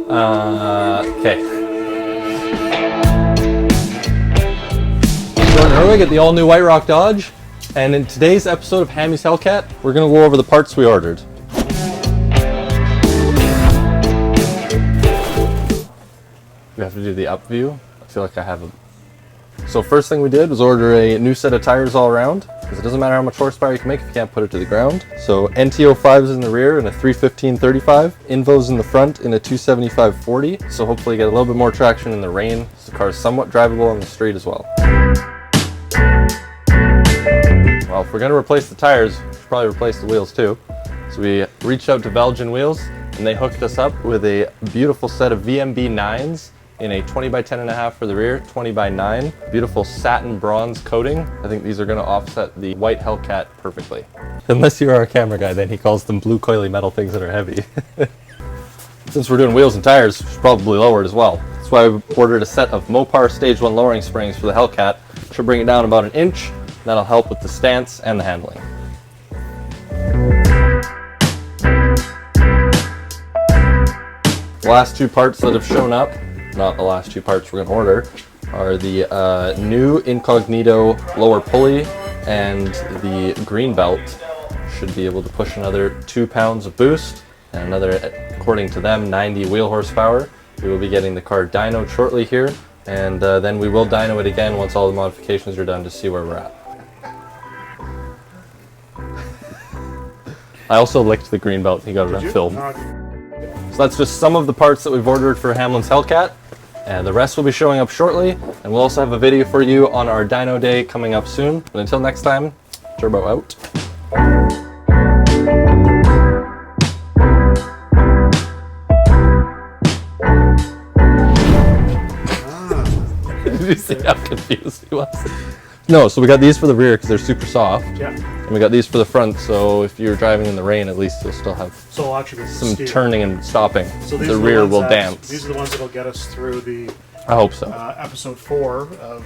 Okay. We're in Herwig at the all-new White Rock Dodge, and in today's episode of Hammie's Hellcat, we're going to go over the parts we ordered. We have to do the up view. I feel like I have a... So first thing we did was order a new set of tires all around, because it doesn't matter how much horsepower you can make if you can't put it to the ground. So NT05s in the rear in a 315/35, INVOs in the front in a 275/40. So hopefully get a little bit more traction in the rain, so the car is somewhat drivable on the street as well. Well, if we're going to replace the tires, we should probably replace the wheels too. So we reached out to VELGEN Wheels, and they hooked us up with a beautiful set of VMB 9s in a 20x10.5 for the rear, 20x9. Beautiful satin bronze coating. I think these are going to offset the white Hellcat perfectly. Unless you are a camera guy, then he calls them blue coily metal things that are heavy. Since we're doing wheels and tires, we should probably lower it as well. That's why we ordered a set of Mopar Stage 1 lowering springs for the Hellcat. Should bring it down about 1 inch. That'll help with the stance and the handling. The last two parts that have shown up, not the last two parts we're going to order, are the new Incognito lower pulley and the green belt. Should be able to push another 2 pounds of boost and another, according to them, 90 wheel horsepower. We will be getting the car dynoed shortly here, and then we will dyno it again once all the modifications are done to see where we're at. I also licked the green belt. He got it on film. So that's just some of the parts that we've ordered for Hamlin's Hellcat, and the rest will be showing up shortly, and we'll also have a video for you on our dyno day coming up soon. But until next time, Turbo out. Did you see how confused he was? No, so we got these for the rear because they're super soft. Yeah. And we got these for the front, so if you're driving in the rain, at least you'll still have some turning and stopping. So the rear will dance. These are the ones that'll get us through the I hope so. episode 4 of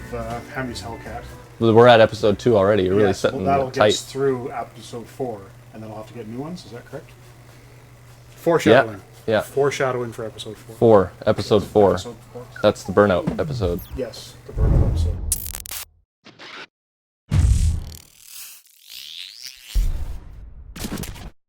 Hammie's Hellcat. We're at episode 2 already. You're really setting that'll tight. get us through episode 4, and then we'll have to get new ones. Is that correct? Foreshadowing. Yeah. Foreshadowing for episode 4. Episode 4. Episode 4. That's the burnout episode. Yes, the burnout episode.